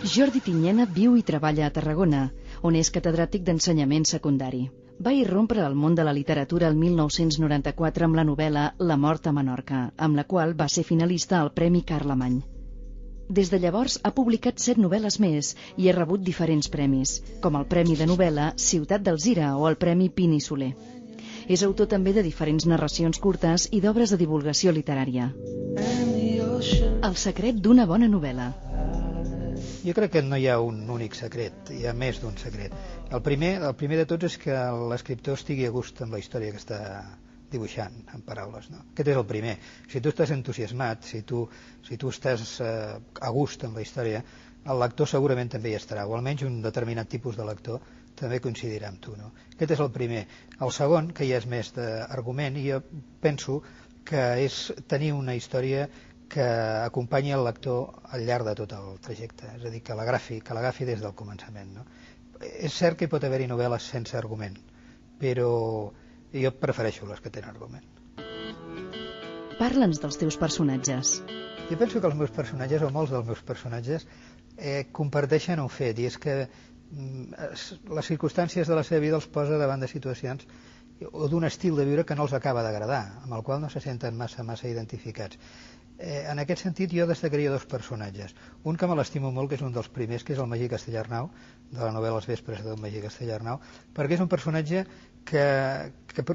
Jordi Tiñena viu i treballa a Tarragona, on és catedràtic d'ensenyament secundari. Va irrompre al món de la literatura el 1994 amb la novel·la La mort a Menorca, amb la qual va ser finalista al Premi Carlemany. Des de llavors ha publicat 7 novel·les més i ha rebut diferents premis, com el Premi de Novel·la Ciutat d'Alzira o el Premi Pini Soler. És autor també de diferents narracions curtes i d'obres de divulgació literària. El secret d'una bona novel·la. Jo crec que no hi ha un únic secret, hi ha més d'un secret. El primer de tots és que l'escriptor estigui a gust amb la història que està dibuixant, en paraules. No? Aquest és el primer. Si tu estàs entusiasmat, si tu estàs a gust amb la història, el lector segurament també hi estarà, o almenys un determinat tipus de lector també coincidirà amb tu. No? Aquest és el primer. El segon, que ja és més d'argument, i jo penso que és tenir una història que acompanyi el lector al llarg de tot el trajecte, és a dir, que l'agafi des del començament. No? És cert que hi pot haver-hi novel·les sense argument, però jo prefereixo les que tenen argument. Parla'ns dels teus personatges. Jo penso que els meus personatges, o molts dels meus personatges, comparteixen un fet, i és que les circumstàncies de la seva vida els posa davant de situacions o d'un estil de viure que no els acaba d'agradar, amb el qual no se senten massa identificats. En aquest sentit jo destacaria 2 personatges. Un que me l'estimo molt, que és un dels primers, que és el Magí Castellarnau, de la novel·la Els vespres del Magí Castellarnau, perquè és un personatge que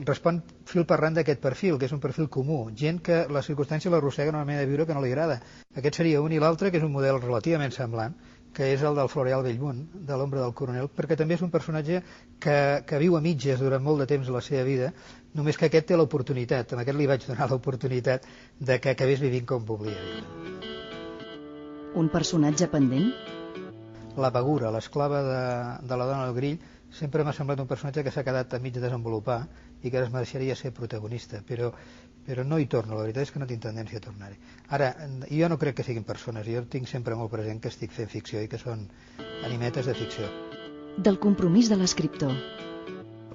respon fil per ran d'aquest perfil, que és un perfil comú, gent que la circumstància l'arrossega en una manera de viure que no li agrada. Aquest seria un, i l'altre, que és un model relativament semblant, que és el del Floreal Bellmunt, de l'Ombra del Coronel, perquè també és un personatge que viu a mitges durant molt de temps de la seva vida, només que aquest té l'oportunitat, amb aquest li vaig donar l'oportunitat de que acabés vivint com volia viure. Un personatge pendent? La Begura, l'esclava de la dona del grill, sempre m'ha semblat un personatge que s'ha quedat a mig de desenvolupar i que es mereixeria ser protagonista, però no hi torno, la veritat és que no tinc tendència a tornar-hi. Ara, jo no crec que siguin persones, jo tinc sempre molt present que estic fent ficció i que són animetes de ficció. Del compromís de l'escriptor.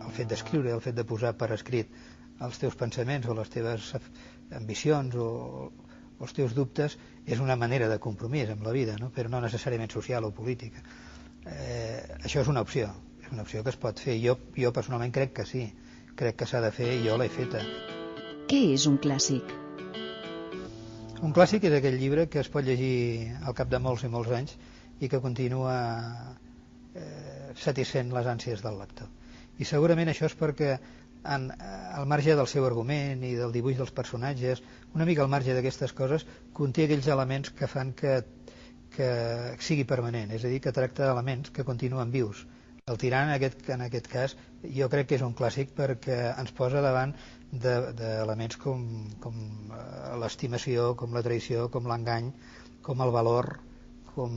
El fet d'escriure, el fet de posar per escrit els teus pensaments o les teves ambicions o els teus dubtes és una manera de compromís amb la vida, no? Però no necessàriament social o política. Això és una opció que es pot fer. Jo personalment crec que sí, crec que s'ha de fer i jo l'he feta. Què és un clàssic? Un clàssic és aquell llibre que es pot llegir al cap de molts i molts anys i que continua satisfent les ànsies del lector. I segurament això és perquè al marge del seu argument i del dibuix dels personatges, una mica al marge d'aquestes coses, conté aquells elements que fan que sigui permanent, és a dir, que tracta d'elements que continuen vius. El Tirant, en aquest cas, jo crec que és un clàssic perquè ens posa davant d'elements com l'estimació, com la traïció, com l'engany, com el valor, com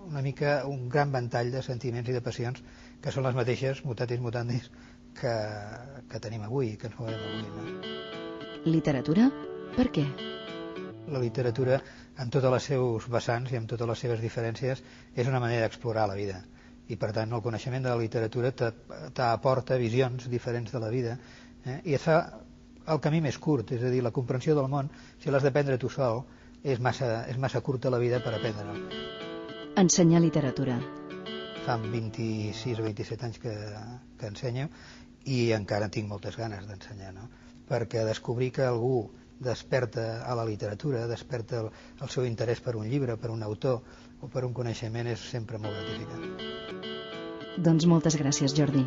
una mica un gran ventall de sentiments i de passions que són les mateixes, mutatis mutandis, que tenim avui, que ens movem avui. No? Literatura? Per què? La literatura, amb tots els seus vessants i amb totes les seves diferències, és una manera d'explorar la vida. I, per tant, el coneixement de la literatura t'aporta visions diferents de la vida i et fa el camí més curt, és a dir, la comprensió del món, si l'has d'aprendre tu sol, és massa curta la vida per aprendre-la. Ensenyar literatura. Fa 26 o 27 anys que ensenyo i encara tinc moltes ganes d'ensenyar, no? Perquè descobrir que algú desperta a la literatura, desperta el seu interès per un llibre, per un autor o per un coneixement és sempre molt gratificant. Doncs moltes gràcies, Jordi.